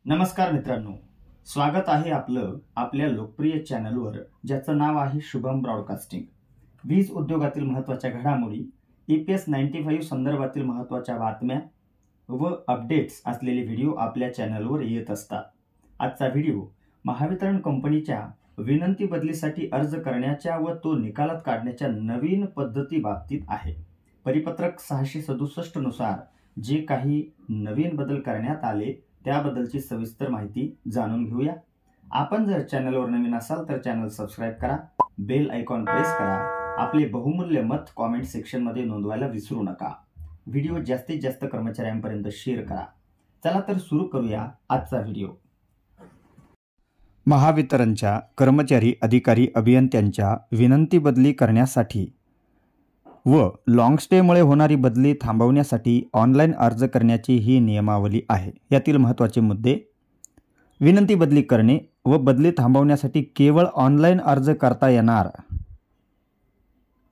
नमस्कार मित्रांनो, स्वागत आहे आपलं आपल्या लोकप्रिय चॅनलवर ज्याचं नाव आहे शुभम ब्रॉडकास्टिंग। वीज उद्योगातील महत्त्वाच्या घडामोडी, EPS 95 संदर्भातील महत्त्वाच्या बातम्या व अपडेट्स असलेले व्हिडिओ आपल्या चॅनलवर येत असतात। आजचा व्हिडिओ महावितरण कंपनीच्या विनंती बदलीसाठी अर्ज करण्याच्या व तो निकालात काढण्याच्या नवीन पद्धती बाबतीत आहे। परिपत्रक 667 नुसार जे काही नवीन बदल करण्यात आले त्याबद्दलची सविस्तर माहिती जाणून घेऊया। आपण जर चॅनलवर नवीन असाल तर चॅनल सबस्क्राइब करा, बेल आयकॉन प्रेस करा, आपले बहुमूल्य मत कमेंट सेक्शन मध्ये नोंदवायला विसरू नका। व्हिडिओ जास्तीत जास्त कर्मचाऱ्यांपर्यंत शेअर करा। चला तर सुरू करूया आजचा व्हिडिओ। महावितरणच्या कर्मचारी, अधिकारी, अभियंत्यांच्या विनंती बदली करण्यासाठी व लॉंग स्टेमुळे होणारी बदली थांबवण्यासाठी ऑनलाईन अर्ज करण्याची ही नियमावली आहे। यातील महत्त्वाचे मुद्दे: विनंती बदली करणे व बदली थांबवण्यासाठी केवळ ऑनलाईन अर्ज करता येणार।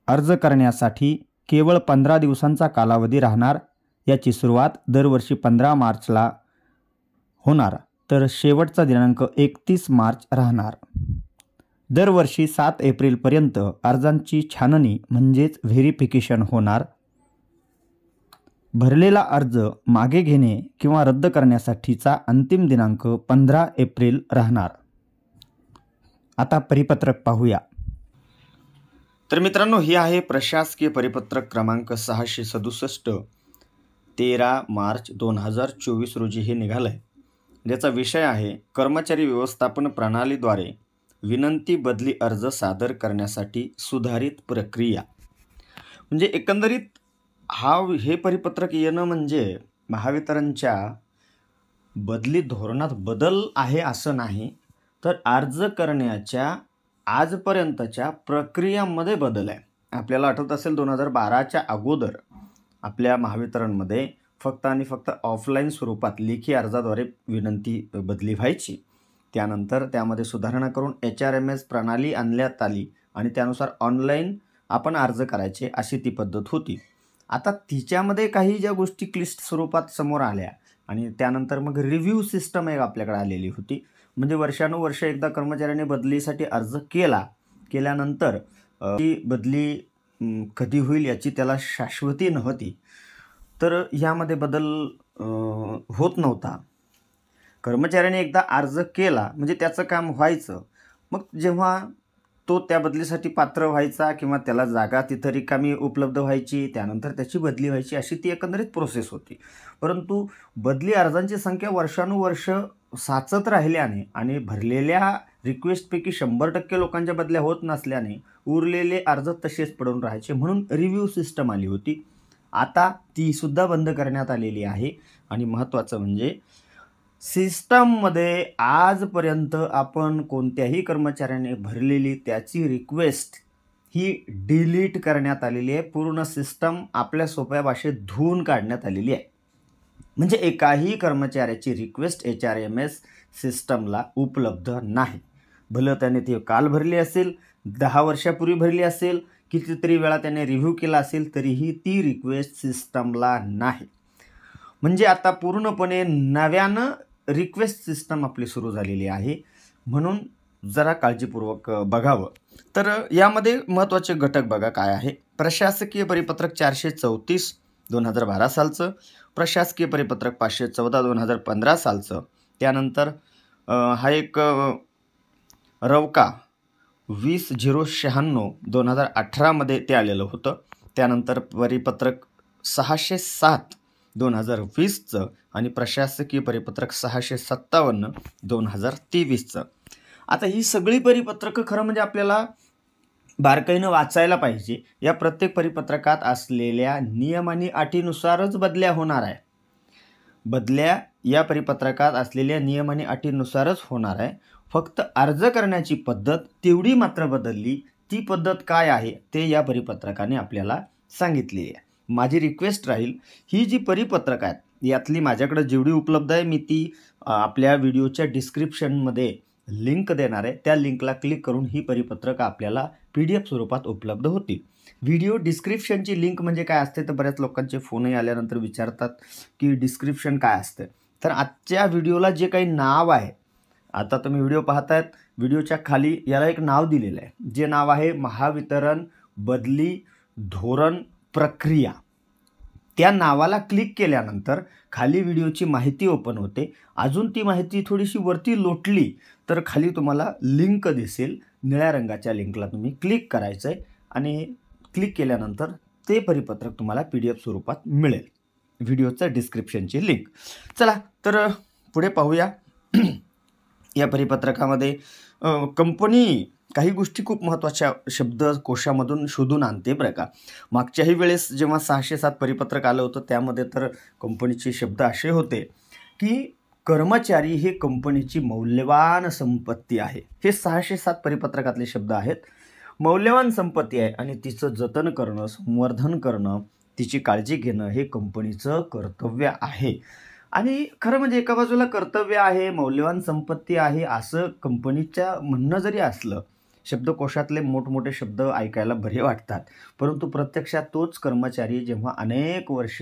अर्ज करण्यासाठी केवळ 15 दिवसांचा कालावधी राहणार। याची सुरुवात दरवर्षी 15 मार्चला होणार तर शेवटचा दिनांक 31 मार्च राहणार। दरवर्षी 7 एप्रिलपर्यंत अर्जांची छाननी म्हणजेच व्हेरिफिकेशन होणार। भरलेला अर्ज मागे घेणे किंवा रद्द करण्यासाठीचा अंतिम दिनांक 15 एप्रिल राहणार। आता परिपत्रक पाहूया। तर मित्रांनो, ही आहे प्रशासकीय परिपत्रक क्रमांक 667 13 मार्च 2024 रोजी हे निघालंय। ज्याचा विषय आहे कर्मचारी व्यवस्थापन प्रणालीद्वारे विनंती बदली अर्ज सादर करण्यासाठी सुधारित प्रक्रिया। म्हणजे एकंदरीत हे परिपत्रक येणं म्हणजे महावितरणच्या बदली धोरणात बदल आहे असं नाही, तर अर्ज करण्याच्या आजपर्यंतच्या प्रक्रियामध्ये बदल आहे। आपल्याला आठवत असेल 2012च्या अगोदर आपल्या महावितरणमध्ये फक्त आणि फक्त ऑफलाईन स्वरूपात लेखी अर्जाद्वारे विनंती बदली व्हायची। त्यानंतर त्यामध्ये सुधारणा करून HRMS प्रणाली आणण्यात आली आणि त्यानुसार ऑनलाईन आपण अर्ज करायचे अशी ती पद्धत होती। आता तिच्यामध्ये काही ज्या गोष्टी क्लिष्ट स्वरूपात समोर आल्या आणि त्यानंतर मग रिव्ह्यू सिस्टम एक आपल्याकडे आलेली होती। म्हणजे वर्षानुवर्ष एकदा कर्मचाऱ्याने बदलीसाठी अर्ज केल्यानंतर ती बदली कधी होईल याची त्याला शाश्वती नव्हती, तर यामध्ये बदल होत नव्हता। कर्मचाऱ्याने एकदा अर्ज केला म्हणजे त्याचं काम व्हायचं, मग जेव्हा तो त्या बदलीसाठी पात्र व्हायचा किंवा त्याला जागा तिथं रिकामी उपलब्ध व्हायची, त्यानंतर त्याची बदली व्हायची, अशी ती एकंदरीत प्रोसेस होती। परंतु बदली अर्जांची संख्या वर्षानुवर्ष साचत राहिल्याने आणि भरलेल्या रिक्वेस्टपैकी 100% लोकांच्या बदल्या होत नसल्याने उरलेले अर्ज तसेच पडून राहायचे, म्हणून रिव्ह्यू सिस्टम आली होती। आता ती सुद्धा बंद करण्यात आलेली आहे आणि महत्त्वाचं म्हणजे सिस्टममध्ये आजपर्यंत आपण कोणत्याही कर्मचाऱ्याने भरलेली त्याची रिक्वेस्ट ही डिलीट करण्यात आलेली आहे। पूर्ण सिस्टम आपल्या सोप्या भाषेत धुवून काढण्यात आलेली आहे। म्हणजे एकाही कर्मचाऱ्याची रिक्वेस्ट HRMS सिस्टमला उपलब्ध नाही। भलं त्याने ती काल भरली असेल, 10 वर्षापूर्वी भरली असेल, कितीतरी वेळा त्याने रिव्ह्यू केला असेल, तरीही ती रिक्वेस्ट सिस्टमला नाही। म्हणजे आता पूर्णपणे नव्यानं रिक्वेस्ट सिस्टम आपली सुरू झालेली आहे, म्हणून जरा काळजीपूर्वक बघावं। तर यामध्ये महत्त्वाचे घटक बघा काय आहे। प्रशासकीय परिपत्रक 434 2012 सालचं, प्रशासकीय परिपत्रक 514 2015 सालचं, त्यानंतर हा एक रवका 2096 2018 मध्ये ते आलेलं होतं। त्यानंतर परिपत्रक 607 2020चं आणि प्रशासकीय परिपत्रक 657 2023चं। आता ही सगळी परिपत्रकं खरं म्हणजे आपल्याला बारकाईनं वाचायला पाहिजे। या प्रत्येक परिपत्रकात असलेल्या नियम आणि अटीनुसारच बदल्या होणार आहे। बदल्या या परिपत्रकात असलेल्या नियम आणि अटीनुसारच होणार आहे। फक्त अर्ज करण्याची पद्धत तेवढी मात्र बदलली। ती पद्धत काय आहे ते या परिपत्रकाने आपल्याला सांगितलेली आहे। माझी रिक्वेस्ट राहील, ही जी परिपत्रक आहेत यातली माझ्याकडे जेवढी उपलब्ध आहे मी ती आपल्या व्हिडिओच्या डिस्क्रिप्शनमध्ये लिंक देणार आहे। त्या लिंकला क्लिक करून ही परिपत्रकं आपल्याला PDF स्वरूपात उपलब्ध होतील। व्हिडिओ डिस्क्रिप्शनची लिंक म्हणजे काय असते, तर बऱ्याच लोकांचे फोनही आल्यानंतर विचारतात की डिस्क्रिप्शन काय असतं। तर आजच्या व्हिडिओला जे काही नाव आहे, आता तुम्ही व्हिडिओ पाहतायत, व्हिडिओच्या खाली याला एक नाव दिलेलं आहे, जे नाव आहे महावितरण बदली धोरण प्रक्रिया. त्या नावाला क्लिक केल्यानंतर खाली व्हिडिओची माहिती ओपन होते. अजून ती माहिती थोडीशी वरती लोटली तर खाली तुम्हाला लिंक दिसेल. निळ्या रंगाच्या लिंकला तुम्ही क्लिक करायचं आहे आणि क्लिक केल्यानंतर ते परिपत्रक तुम्हाला PDF स्वरूपात मिळेल. व्हिडिओचं डिस्क्रिप्शनची लिंक. चला तर पुढे पाहूया. या परिपत्रकामध्ये कंपनी काही गोष्टी खूप महत्त्वाच्या शब्दकोशामधून शोधून आणते बरं का. मागच्याही वेळेस जेव्हा 607 परिपत्रक आलं होतं त्यामध्ये तर कंपनीचे शब्द असे होते की कर्मचारी हे कंपनीची मौल्यवान संपत्ती आहे. हे 607 परिपत्रकातले शब्द आहेत. मौल्यवान संपत्ती आहे आणि तिचं जतन करणं, संवर्धन करणं, तिची काळजी घेणं हे कंपनीचं कर्तव्य आहे. आणि खरं म्हणजे एका बाजूला कर्तव्य आहे, मौल्यवान संपत्ती आहे असं कंपनीच्या म्हणणं जरी असलं, शब्दकोशातले मोठमोठे शब्द ऐकायला बरे वाटतात, परंतु प्रत्यक्षात तोच कर्मचारी जेव्हा अनेक वर्ष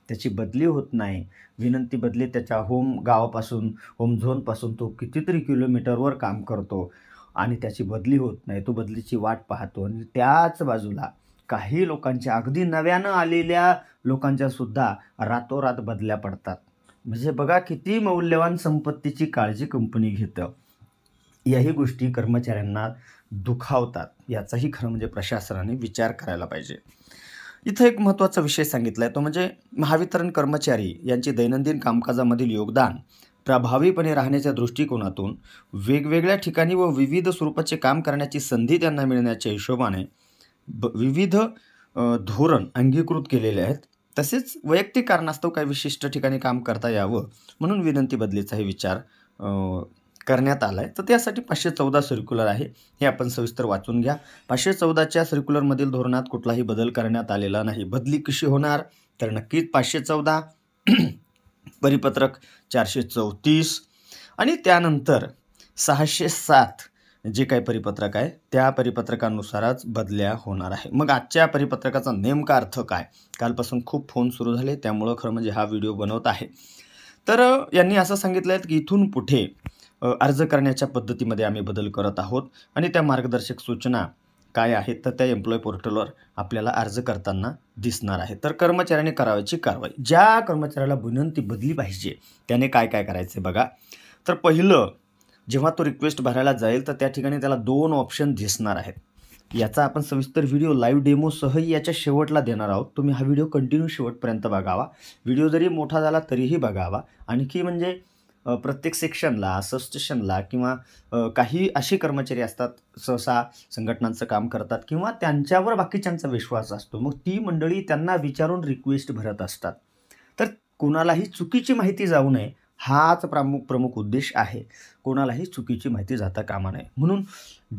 त्याची बदली होत नाही, विनंती बदली त्याच्या गावापासून होम झोनपासून तो कितीतरी किलोमीटरवर काम करतो आणि त्याची बदली होत नाही, तो बदलीची वाट पाहतो. आणि त्याच बाजूला काही लोकांच्या, अगदी नव्यानं आलेल्या लोकांच्या सुद्धा रातोरात बदल्या पडतात. म्हणजे बघा किती मौल्यवान संपत्तीची काळजी कंपनी घेतं. याही गोष्टी कर्मचाऱ्यांना दुखावतात. याचाही खरं म्हणजे प्रशासनाने विचार करायला पाहिजे. इथं एक महत्त्वाचा विषय सांगितला आहे, तो म्हणजे महावितरण कर्मचारी यांचे दैनंदिन कामकाजामधील योगदान प्रभावीपणे राहण्याच्या दृष्टिकोनातून वेगवेगळ्या ठिकाणी व विविध स्वरूपाचे काम करण्याची संधी त्यांना मिळण्याच्या हिशोबाने विविध धोरण अंगीकृत केलेले आहेत. तसेच वैयक्तिक कारणास्तव काही विशिष्ट ठिकाणी काम करता यावं म्हणून विनंती बदलीचाही विचार करण्यात आला आहे. तर त्यासाठी 514 सर्क्युलर आहे, हे आपण सविस्तर वाचून घ्या. 514च्या सर्क्युलरमधील धोरणात कुठलाही बदल करण्यात आलेला नाही. बदली कशी होणार तर नक्कीच 514 परिपत्रक 434 आणि त्यानंतर 607 जे काही परिपत्रक आहे त्या परिपत्रकानुसारच बदल्या होणार आहे. मग आजच्या परिपत्रकाचा नेमका अर्थ काय? कालपासून खूप फोन सुरू झाले, त्यामुळं खरं म्हणजे हा व्हिडिओ बनवत आहे. तर यांनी असं सांगितलं आहे की इथून पुढे अर्ज करण्याच्या पद्धतीमध्ये आम्ही बदल करत आहोत आणि त्या मार्गदर्शक सूचना काय आहेत तर त्या एम्प्लॉय पोर्टलवर आपल्याला अर्ज करताना दिसणार आहे. तर कर्मचाऱ्याने करावयाची कारवाई, ज्या कर्मचाऱ्याला विनंती बदली पाहिजे त्याने काय काय करायचे बघा. तर पहिलं, जेव्हा तो रिक्वेस्ट भरायला जाईल तर त्या ठिकाणी त्याला 2 ऑप्शन दिसणार आहेत. याचा आपण सविस्तर व्हिडिओ लाईव्ह डेमोसहही याच्या शेवटला देणार आहोत. तुम्ही हा व्हिडिओ कंटिन्यू शेवटपर्यंत बघावा. व्हिडिओ जरी मोठा झाला तरीही बघावा. आणखी म्हणजे प्रत्येक सेक्शनला, सबस्टेशनला किंवा काही असे कर्मचारी असतात सहसा संघटनांचं काम करतात किंवा त्यांच्यावर बाकीच्यांचा विश्वास असतो, मग ती मंडळी त्यांना विचारून रिक्वेस्ट भरत असतात. तर कोणालाही चुकीची माहिती जाऊ नये हाच प्रमुख उद्देश आहे. कोणालाही चुकीची माहिती जाता कामा नये. म्हणून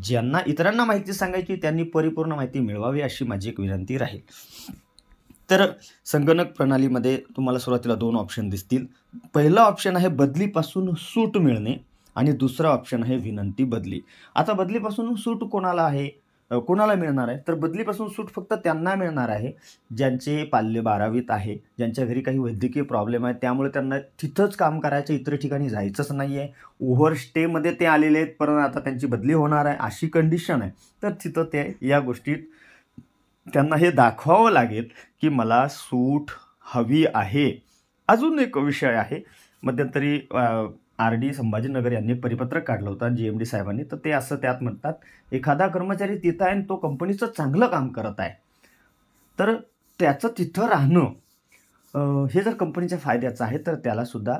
ज्यांना इतरांना माहिती सांगायची त्यांनी परिपूर्ण माहिती मिळवावी अशी माझी एक विनंती राहील. तर संगणक प्रणालीमध्ये तुम्हाला सुरुवातीला 2 ऑप्शन दिसतील. पहिला ऑप्शन आहे बदलीपासून सूट मिळणे आणि दुसरा ऑप्शन आहे विनंती बदली. आता बदलीपासून सूट कोणाला मिळणार आहे तर बदलीपासून सूट फक्त त्यांना मिळणार आहे ज्यांचे पाल्य 12वीत आहे, ज्यांच्या घरी काही वैद्यकीय प्रॉब्लेम आहे, त्यामुळे त्यांना तिथंच काम करायचं, इतर ठिकाणी जायचंच नाही आहे. ओव्हरस्टेमध्ये ते आलेले आहेत परंतु आता त्यांची बदली होणार आहे अशी कंडिशन आहे. तर तिथं ते या गोष्टीत त्यांना हे दाखवावं लागेल की मला सूट हवी आहे. अजून एक विषय आहे, मध्यंतरी RD संभाजीनगर यांनी परिपत्रक काढलं होतं GMD साहेबांनी. तर ते असं त्यात म्हणतात, एखादा कर्मचारी तिथं आहे आणि तो कंपनीचं चांगलं काम करत आहे तर त्याचं तिथं राहणं हे जर कंपनीच्या फायद्याचं आहे तर त्यालासुद्धा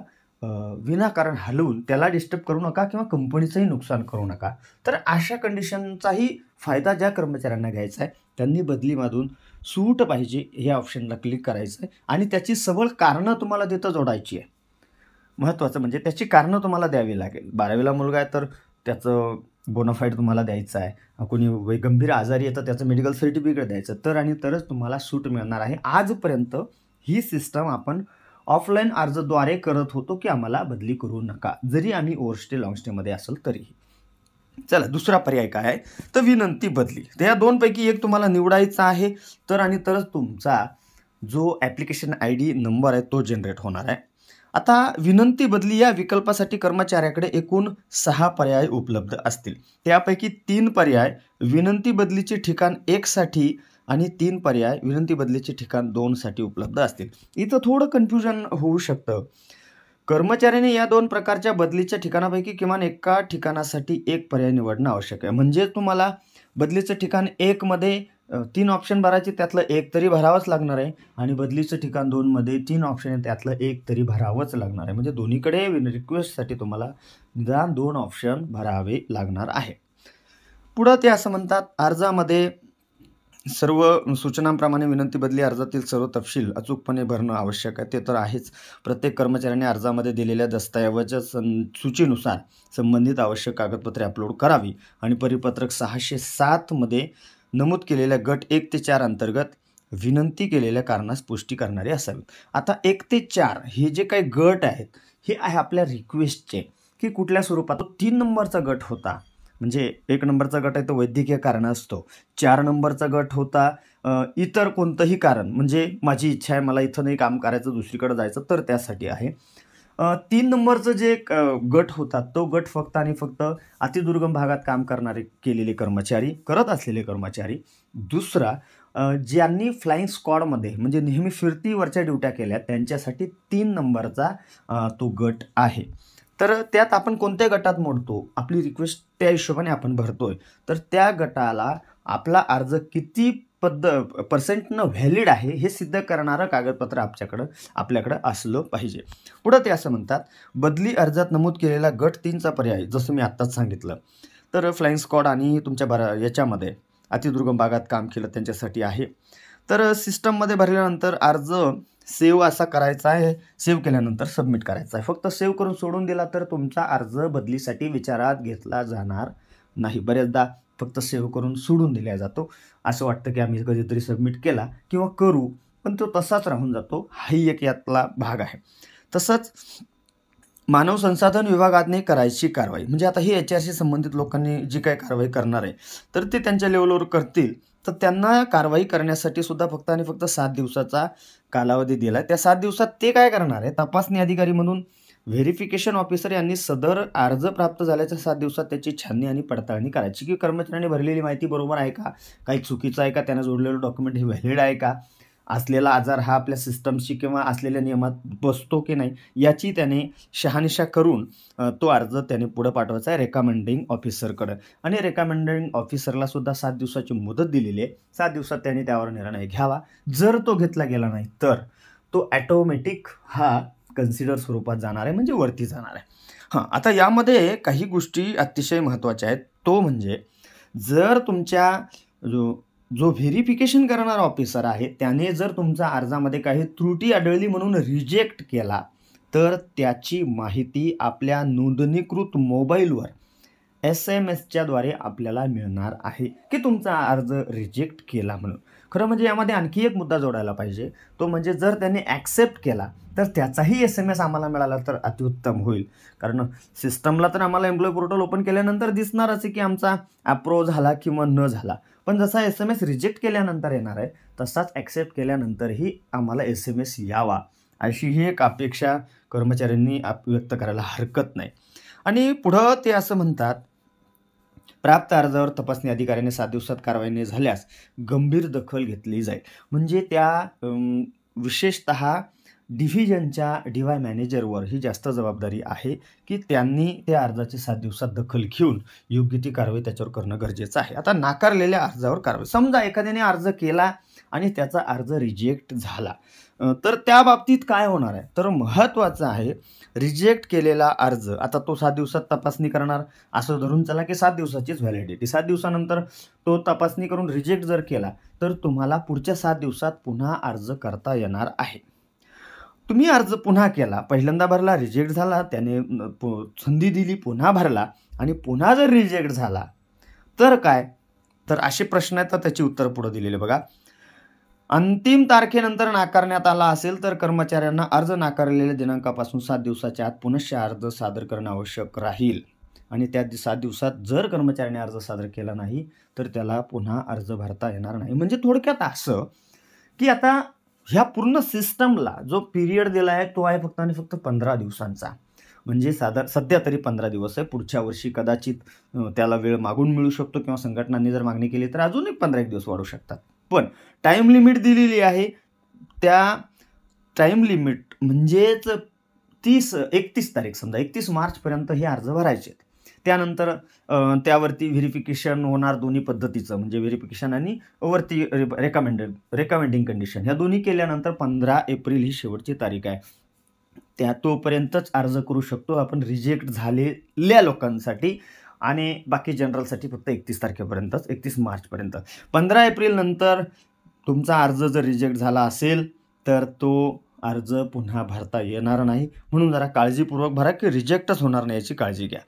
विनाकारण हलवून त्याला डिस्टर्ब करू नका किंवा कंपनीचंही नुकसान करू नका. तर अशा कंडिशनचाही फायदा ज्या कर्मचाऱ्यांना घ्यायचा आहे त्यांनी बदलीमधून सूट पाहिजे ह्या ऑप्शनला क्लिक करायचं आहे आणि त्याची सबळ कारणं तुम्हाला तिथं जोडायची आहे. महत्त्वाचं म्हणजे त्याची कारणं तुम्हाला द्यावी लागेल. 12वीला मुलगा आहे तर त्याचं बोनाफाईड तुम्हाला द्यायचं आहे, कोणी गंभीर आजारी आहे तर त्याचं मेडिकल सर्टिफिकेट द्यायचं, तर आणि तरच तुम्हाला सूट मिळणार आहे. आजपर्यंत ही सिस्टम आपण ऑफलाईन अर्जद्वारे करत होतो की आम्हाला बदली करू नका, जरी आम्ही ओव्हरस्टे लॉंगस्टेमध्ये असेल तरीही. चला दुसरा पर्याय काय आहे तर विनंती बदली. तर या 2 पैकी एक तुम्हाला निवडायचा आहे तर आणि तरच तुमचा जो ॲप्लिकेशन ID नंबर आहे तो जनरेट होणार आहे. आता विनंती बदली या विकल्पासाठी कर्मचाऱ्याकडे एकूण 6 पर्याय उपलब्ध असतील. त्यापैकी 3 पर्याय विनंती बदलीचे ठिकाण 1 साठी आणि 3 पर्याय विनंती बदलीचे ठिकाण 2 साठी उपलब्ध असतील. इथं थोडं कन्फ्युजन होऊ शकतं. कर्मचाऱ्याने या 2 प्रकारच्या बदलीच्या ठिकाणापैकी किमान एका ठिकाणासाठी एक पर्याय निवडणं आवश्यक आहे. म्हणजे तुम्हाला बदलीचं ठिकाण 1 मध्ये 3 ऑप्शन भरायचे, त्यातलं एक तरी भरावंच लागणार आहे आणि बदलीचं ठिकाण 2 मध्ये 3 ऑप्शन आहे, त्यातलं एक तरी भरावंच लागणार आहे. म्हणजे दोन्हीकडे रिक्वेस्टसाठी तुम्हाला निदान 2 ऑप्शन भरावे लागणार आहे. पुढं ते असं म्हणतात, अर्जामध्ये सर्व सूचनांप्रमाणे विनंती बदली अर्जातील सर्व तपशील अचूकपणे भरणं आवश्यक आहे. ते तर आहेच. प्रत्येक कर्मचाऱ्याने अर्जामध्ये दिलेल्या दस्तऐवजाच्या सूचीनुसार संबंधित आवश्यक कागदपत्रे अपलोड करावी आणि परिपत्रक 607 मध्ये नमूद केलेल्या गट 1 ते 4 अंतर्गत विनंती केलेल्या कारणास पुष्टी करणारे असावी. आता 1 ते 4 हे जे काही गट आहेत हे आहे आपल्या रिक्वेस्टचे, की कुठल्या स्वरूपात. 3 नंबरचा गट होता, म्हणजे 1 नंबरचा गट आहे तो वैद्यकीय कारण असतो. 4 नंबरचा गट होता इतर कोणतंही कारण, म्हणजे माझी इच्छा आहे, मला इथं नाही काम करायचं, दुसरीकडे जायचं, तर त्यासाठी आहे. 3 नंबरचं जे गट होता तो गट फक्त आणि फक्त अतिदुर्गम भागात काम करणारे केलेले कर्मचारी, करत असलेले कर्मचारी. दुसरा ज्यांनी फ्लाइंग स्क्वॉडमध्ये म्हणजे नेहमी फिरतीवरच्या ड्युट्या केल्या त्यांच्यासाठी 3 नंबरचा तो गट आहे. तर त्यात आपण कोणत्या गटात मोडतो, आपली रिक्वेस्ट त्या हिशोबाने आपण भरतोय, तर त्या गटाला आपला अर्ज किती पर्सेंटनं व्हॅलिड आहे हे सिद्ध करणारं कागदपत्र आपल्याकडं असलं पाहिजे. पुढं ते असं म्हणतात, बदली अर्जात नमूद केलेला गट 3चा पर्याय जसं मी आत्ताच सांगितलं, तर फ्लाइंग स्क्वॉड आणि तुमच्या याच्यामध्ये अतिदुर्गम भागात काम केलं त्यांच्यासाठी आहे. तर सिस्टममध्ये भरल्यानंतर अर्ज सेव्ह असा करायचा आहे, सेव्ह केल्यानंतर सबमिट करायचा आहे. फक्त सेव्ह करून सोडून दिला तर तुमचा अर्ज बदलीसाठी विचारात घेतला जाणार नाही. बऱ्याचदा फक्त सेव्ह करून सोडून दिला जातो. असं वाटतं की आम्ही कधीतरी सबमिट केला किंवा करू, पण तो तसाच राहून जातो. हाही एक यातला भाग आहे. तसंच मानव संसाधन विभागाने करायची कारवाई, म्हणजे आता ही HR शी संबंधित लोकांनी जी काही कारवाई करणार आहे तर ते त्यांच्या लेवलवर करतील. तर त्यांना कारवाई करण्यासाठी सुद्धा फक्त आणि फक्त 7 दिवसाचा कालावधी दिला आहे. त्या 7 दिवसात ते काय करणार आहे, तपासणी अधिकारी म्हणून व्हेरिफिकेशन ऑफिसर यांनी सदर अर्ज प्राप्त झाल्याच्या 7 दिवसात त्याची छाननी आणि पडताळणी करायची, की कर्मचाऱ्यांनी भरलेली माहिती बरोबर आहे का, काही चुकीचं आहे का, त्यांना जोडलेलं डॉक्युमेंट हे व्हॅलिड आहे का, असलेला आजार हा आपल्या सिस्टमशी किंवा असलेल्या नियमात बसतो की नाही याची त्याने शहानिशा करून तो अर्ज त्याने पुढे पाठवायचा आहे रेकमेंडिंग ऑफिसरकडे. आणि रेकमेंडिंग ऑफिसरला सुद्धा 7 दिवसाची मुदत दिलेली आहे. 7 दिवसात त्याने त्यावर निर्णय घ्यावा. जर तो घेतला गेला नाही तर तो ॲटोमॅटिक हा कन्सिडर स्वरूपात जाणार आहे, म्हणजे वरती जाणार आहे. आता यामध्ये काही गोष्टी अतिशय महत्त्वाच्या आहेत. तो म्हणजे जर तुमच्या जो व्हेरिफिकेशन करणारा ऑफिसर आहे त्याने जर तुमच्या अर्जामध्ये काही त्रुटी आढळली म्हणून रिजेक्ट केला तर त्याची माहिती आपल्या नोंदणीकृत मोबाईलवर SMS द्वारे आपल्याला मिळणार आहे की तुमचा अर्ज रिजेक्ट केला म्हणून. खरं म्हणजे यामध्ये आणखी एक मुद्दा जोडायला पाहिजे, तो म्हणजे जर त्यांनी ॲक्सेप्ट केला तर त्याचाही SMS आम्हाला मिळाला तर अतिउत्तम होईल. कारण सिस्टमला तर आम्हाला एम्प्लॉय पोर्टल ओपन केल्यानंतर दिसणारच आहे की आमचा अप्रूव्ह झाला किंवा न झाला, पण जसा SMS रिजेक्ट केल्यानंतर येणार आहे तसाच ॲक्सेप्ट केल्यानंतरही आम्हाला SMS यावा, अशी ही एक अपेक्षा कर्मचाऱ्यांनी व्यक्त करायला हरकत नाही. आणि पुढं ते असं म्हणतात, प्राप्त अर्जावर तपासणी अधिकाऱ्याने 7 दिवसात कारवाई न झाल्यास गंभीर दखल घेतली जाईल. म्हणजे त्या विशेषतः डिव्हिजनच्या DY मॅनेजरवर ही जास्त जबाबदारी आहे की त्यांनी त्या अर्जाची 7 दिवसात दखल घेऊन योग्य ती कारवाई त्याच्यावर करणं गरजेचं आहे. आता नाकारलेल्या अर्जावर कारवाई, समजा एखाद्याने अर्ज केला आणि त्याचा अर्ज रिजेक्ट झाला तर त्या बाबतीत काय होणार आहे, तर महत्त्वाचं आहे रिजेक्ट केलेला अर्ज आता तो 7 दिवसात तपासणी करणार, असं धरून चला की 7 दिवसाचीच व्हॅलिडिटी. 7 दिवसानंतर तो तपासणी करून रिजेक्ट जर केला तर तुम्हाला पुढच्या 7 दिवसात पुन्हा अर्ज करता येणार आहे. तुम्ही अर्ज पुन्हा केला, पहिल्यांदा भरला, रिजेक्ट झाला, त्याने संधी दिली, पुन्हा भरला आणि पुन्हा जर रिजेक्ट झाला तर काय, तर असे प्रश्न आहेत. तर त्याची उत्तर पुढे दिलेले बघा. अंतिम तारखेनंतर नाकारण्यात आला असेल तर कर्मचाऱ्यांना अर्ज नाकारलेल्या दिनांकापासून 7 दिवसाच्या आत पुनश्च अर्ज सादर करणं आवश्यक राहील. आणि त्या 7 दिवसात जर कर्मचाऱ्याने अर्ज सादर केला नाही तर त्याला पुन्हा अर्ज भरता येणार नाही. म्हणजे थोडक्यात असं की आता ह्या पूर्ण सिस्टमला जो पिरियड दिला आहे तो आहे फक्त आणि फक्त 15 दिवसांचा. म्हणजे सध्या तरी 15 दिवस आहे. पुढच्या वर्षी कदाचित त्याला वेळ मागून मिळू शकतो किंवा संघटनांनी जर मागणी केली तर अजून एक 15 दिवस वाढू शकतात. पण टाईम लिमिट दिलेली आहे. त्या टाईम लिमिट म्हणजेच 31 तारीख, समजा 31 मार्चपर्यंत हे अर्ज भरायचे आहेत. त्यानंतर त्यावरती व्हेरिफिकेशन होणार दोन्ही पद्धतीचं, म्हणजे व्हेरिफिकेशन आणि वरती रेकमेंडिंग कंडिशन, ह्या दोन्ही केल्यानंतर 15 एप्रिल ही शेवटची तारीख आहे. तोपर्यंतच अर्ज करू शकतो आपण रिजेक्ट झालेल्या लोकांसाठी, आणि बाकी जनरलसाठी फक्त 31 तारखेपर्यंतच, 31 मार्चपर्यंत. 15 एप्रिल नंतर तुमचा अर्ज जर रिजेक्ट झाला असेल तर तो अर्ज पुन्हा भरता येणार नाही. म्हणून जरा काळजीपूर्वक भरा की रिजेक्टच होणार नाही याची काळजी घ्या.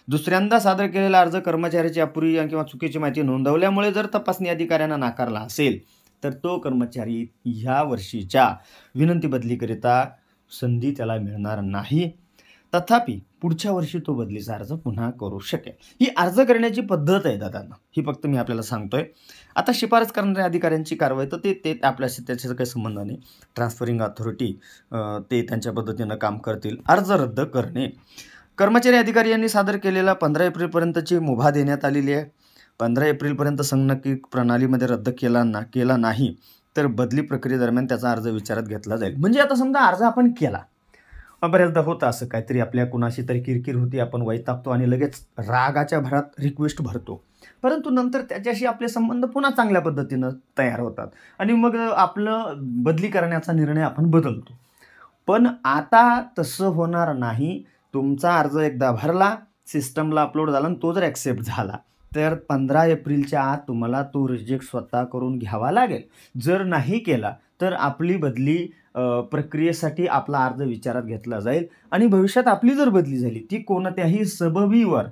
दुसऱ्यांदा सादर केलेला अर्ज कर्मचाऱ्याची अपुरी किंवा चुकीची माहिती नोंदवल्यामुळे जर तपासणी अधिकाऱ्यांना नाकारला असेल तर तो कर्मचारी ह्या वर्षीच्या विनंती बदलीकरिता संधी त्याला मिळणार नाही. तथापि पुढच्या वर्षी तो बदलीचा अर्ज पुन्हा करू शकेल. ही अर्ज करण्याची पद्धत आहे दादांना, ही फक्त मी आपल्याला सांगतोय. आता शिफारस करणाऱ्या अधिकाऱ्यांची कारवाई तर ते आपल्याशी त्याचा काही संबंध नाही. ट्रान्सफरिंग अथॉरिटी ते त्यांच्या पद्धतीनं काम करतील. अर्ज रद्द करणे, कर्मचारी अधिकारी यांनी सादर केलेला 15 एप्रिलपर्यंतची मुभा देण्यात आलेली आहे. 15 एप्रिलपर्यंत संगणकीय प्रणालीमध्ये रद्द केला नाही तर बदली प्रक्रियेदरम्यान त्याचा अर्ज विचारात घेतला जाईल. म्हणजे आता समजा अर्ज आपण केला, बऱ्याचदा होतं असं काहीतरी, आपल्या कुणाशी तरी किरकिर होती, आपण वैतागतो आणि लगेच रागाच्या भरात रिक्वेस्ट भरतो, परंतु नंतर त्याच्याशी आपले संबंध पुन्हा चांगल्या पद्धतीनं तयार होतात आणि मग आपलं बदली करण्याचा निर्णय आपण बदलतो. पण आता तसं होणार नाही. तुमचा अर्ज एकदा भरला, सिस्टमला अपलोड झाला आणि तो जर ॲक्सेप्ट झाला तर 15 एप्रिलच्या आत तुम्हाला तो रिजेक्ट स्वतः करून घ्यावा लागेल. जर नाही केला तर आपली बदली प्रक्रियेसाठी आपला अर्ज विचारात घेतला जाईल आणि भविष्यात आपली जर बदली झाली ती कोणत्याही सबबीवर,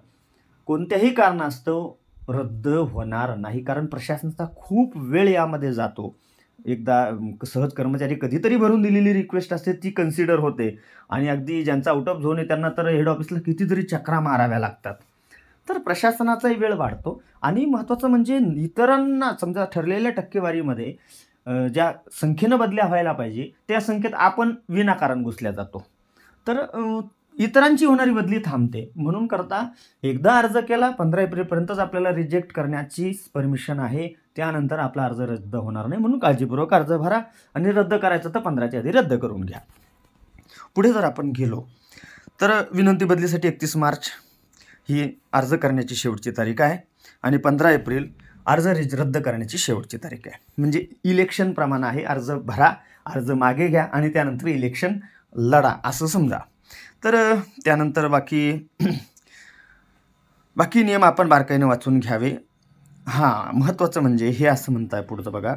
कोणत्याही कारणास्तव रद्द होणार नाही. कारण प्रशासनाचा खूप वेळ यामध्ये जातो. एकदा सहज कर्मचारी कधीतरी भरून दिलेली रिक्वेस्ट असते ती कन्सिडर होते आणि अगदी ज्यांचा आउट ऑफ झोन आहे त्यांना तर हेड ऑफिसला कितीतरी चक्रा माराव्या लागतात. तर प्रशासनाचाही वेळ वाढतो आणि महत्त्वाचं म्हणजे इतरांना समजा ठरलेल्या टक्केवारीमध्ये ज्या संख्येनं बदल्या व्हायला पाहिजे त्या संख्येत आपण विनाकारण घुसल्या जातो, तर इतरांची होणारी बदली थांबते. म्हणून करता एकदा अर्ज केला 15 एप्रिलपर्यंतच आपल्याला रिजेक्ट करण्याची परमिशन आहे. त्यानंतर आपला अर्ज रद्द होणार नाही. म्हणून काळजीपूर्वक अर्ज भरा आणि रद्द करायचं तर 15च्या आधी रद्द करून घ्या. पुढे जर आपण गेलो तर विनंती बदलीसाठी 31 मार्च ही अर्ज करण्याची शेवटची तारीख आहे आणि 15 एप्रिल अर्ज रद्द करण्याची शेवटची तारीख आहे. म्हणजे इलेक्शन प्रमाणे आहे. अर्ज भरा, अर्ज मागे घ्या आणि त्यानंतर इलेक्शन लढा असं समजा. तर त्यानंतर बाकी नियम आपण बारकाईने वाचून घ्यावे. महत्त्वाचं म्हणजे हे असं म्हणताय पुढचं बघा,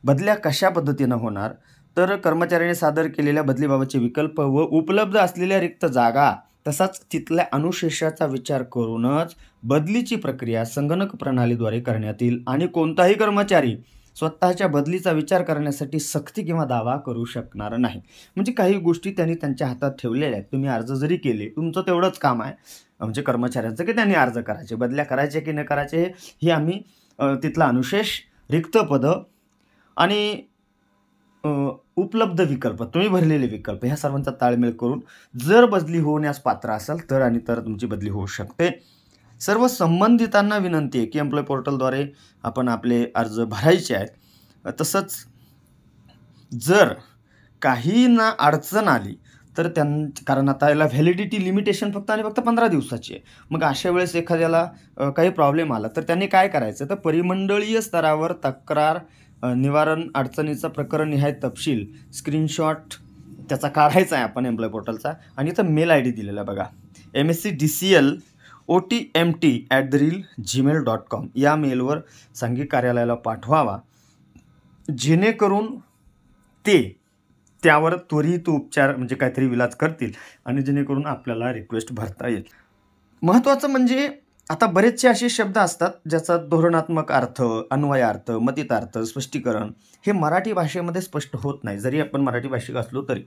बदल्या कशा पद्धतीनं होणार तर कर्मचाऱ्याने सादर केलेल्या बदलीबाबतचे विकल्प व उपलब्ध असलेल्या रिक्त जागा तसाच तिथल्या अनुशेषाचा विचार करूनच बदलीची प्रक्रिया संगणक प्रणालीद्वारे करण्यात येईल आणि कोणताही कर्मचारी स्वतःच्या बदलीचा विचार करण्यासाठी सक्ती किंवा दावा करू शकणार नाही. म्हणजे काही गोष्टी त्यांनी त्यांच्या हातात ठेवलेल्या आहेत. तुम्ही अर्ज जरी केले, तुमचं तेवढंच काम आहे म्हणजे कर्मचाऱ्यांचं की त्यांनी अर्ज करायचे, बदल्या करायचे की न करायचे हे आम्ही तिथला अनुशेष, रिक्त पदं आणि उपलब्ध विकल्प, तुम्ही भरलेले विकल्प, ह्या सर्वांचा ताळमेळ करून जर बदली होण्यास पात्र असाल तर तुमची बदली होऊ शकते. सर्व संबंधितांना विनंती आहे की एम्प्लॉय पोर्टलद्वारे आपण आपले अर्ज भरायचे आहेत. तसंच जर काही ना अडचण आली तर कारण आता याला व्हॅलिडिटी लिमिटेशन फक्त 15 दिवसाची आहे. मग अशा वेळेस एखाद्याला काही प्रॉब्लेम आला तर त्यांनी काय करायचं तर परिमंडळीय स्तरावर तक्रार निवारण अडचणीचा प्रकरणनिहाय तपशील स्क्रीनशॉट त्याचा काढायचा आहे आपण एम्प्लॉय पोर्टलचा आणि इथं मेल ID दिलेला बघा, mscdclotm@gmail.com या मेलवर सांघिक कार्यालयाला पाठवावा, जेणेकरून त्यावर त्वरित उपचार म्हणजे काहीतरी विलाज करतील आणि जेणेकरून आपल्याला रिक्वेस्ट भरता येईल. महत्त्वाचं म्हणजे आता बरेचसे असे शब्द असतात ज्याचा धोरणात्मक अर्थ, अन्वयार्थ, मतितार्थ, स्पष्टीकरण हे मराठी भाषेमध्ये स्पष्ट होत नाही. जरी आपण मराठी भाषिक असलो तरी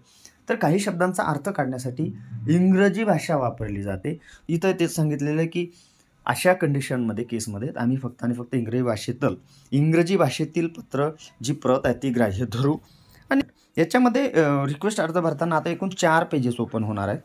तर काही शब्दांचा अर्थ काढण्यासाठी इंग्रजी भाषा वापरली जाते. इथं तेच सांगितलेलं आहे की अशा कंडिशनमध्ये केसमध्ये आम्ही फक्त आणि फक्त इंग्रजी भाषेतील पत्र जी प्रत आहे ती ग्राह्य धरू आणि याच्यामध्ये रिक्वेस्ट अर्ज भरताना आता एकूण 4 पेजेस ओपन होणार आहेत.